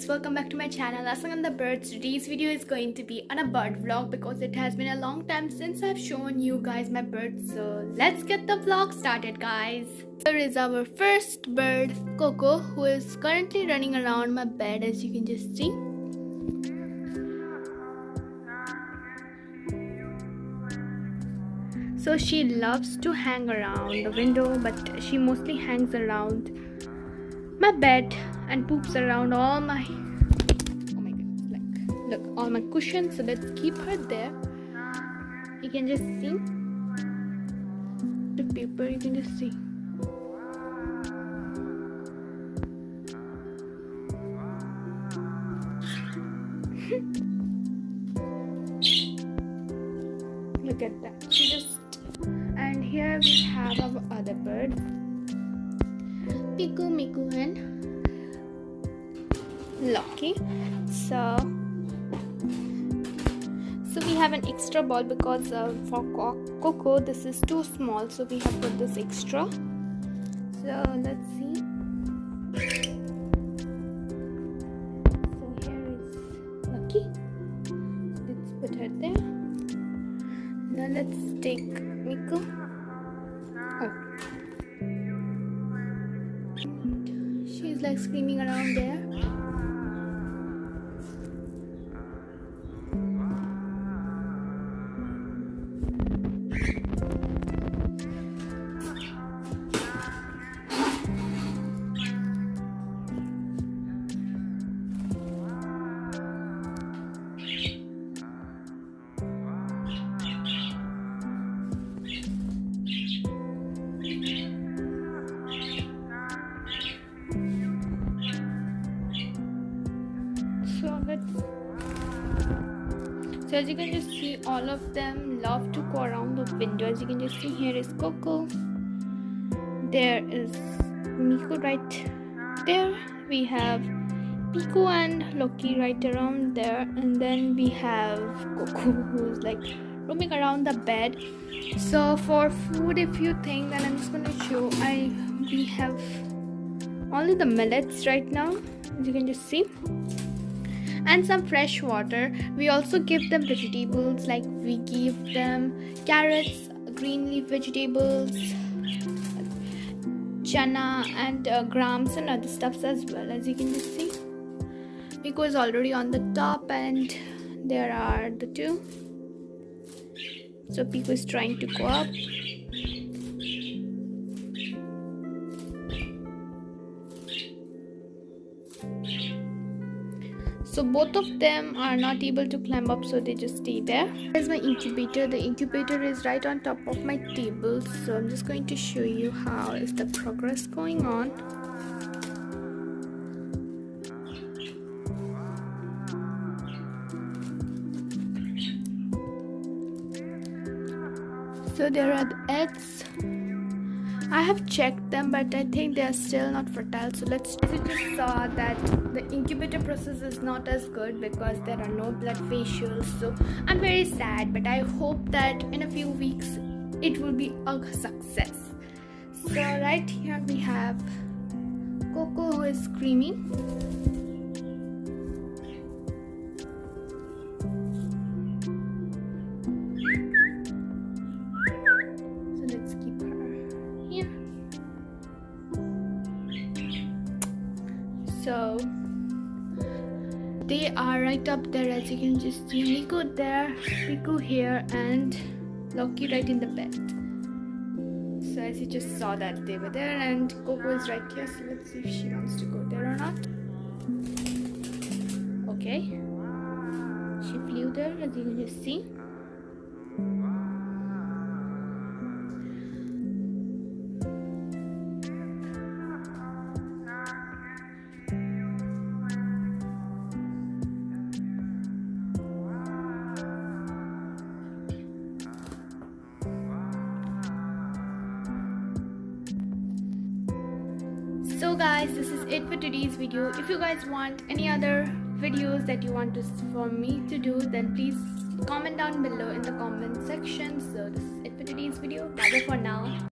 guys, welcome back to my channel Asang and the Birds. Today's video is going to be on a bird vlog because it has been a long time since I've shown you guys my birds. So let's get the vlog started, guys. Here is our first bird, Coco, who is currently running around my bed, as you can just see. So she loves to hang around the window, but she mostly hangs around my bed and poops around all my, oh my goodness, like look, all my cushions. So let's keep her there. You can just see the paper, you can just see. Look at that, she just. And here we have our other birds, Piku, Miku and Loki. So we have an extra ball because for Coco this is too small, so we have put this extra. So let's see. So here is Loki. Let's put her there. Now let's take Miku. Oh. She's like screaming around there. So as you can just see, all of them love to go around the window. As you can just see, here is Coco, there is Miku right there, we have Piku and Loki right around there, and then we have Coco who's like roaming around the bed. So for food, if you think, then I'm just going to show, we have only the millets right now, as you can just see, and some fresh water. We also give them vegetables, like we give them carrots, green leaf vegetables, chana and grams and other stuffs as well. As you can just see, Piku is already on the top and there are the two. So Piku is trying to go up. So both of them are not able to climb up, so they just stay there. Here's my incubator. The incubator is right on top of my table. So I'm just going to show you how is the progress going on. So there are the eggs. I have checked them, but I think they are still not fertile. So let's. You just saw that the incubator process is not as good because there are no blood facials. So I'm very sad, but I hope that in a few weeks it will be a success. So right here we have Coco, who is screaming. So they are right up there, as you can just see. Miku there, Piku here, and Loki right in the bed. So as you just saw that they were there, and Coco is right here. So let's see if she wants to go there or not. Okay, she flew there, as you can just see. So guys, this is it for today's video. If you guys want any other videos that you want for me to do, then please comment down below in the comment section. So this is it for today's video. Bye bye for now.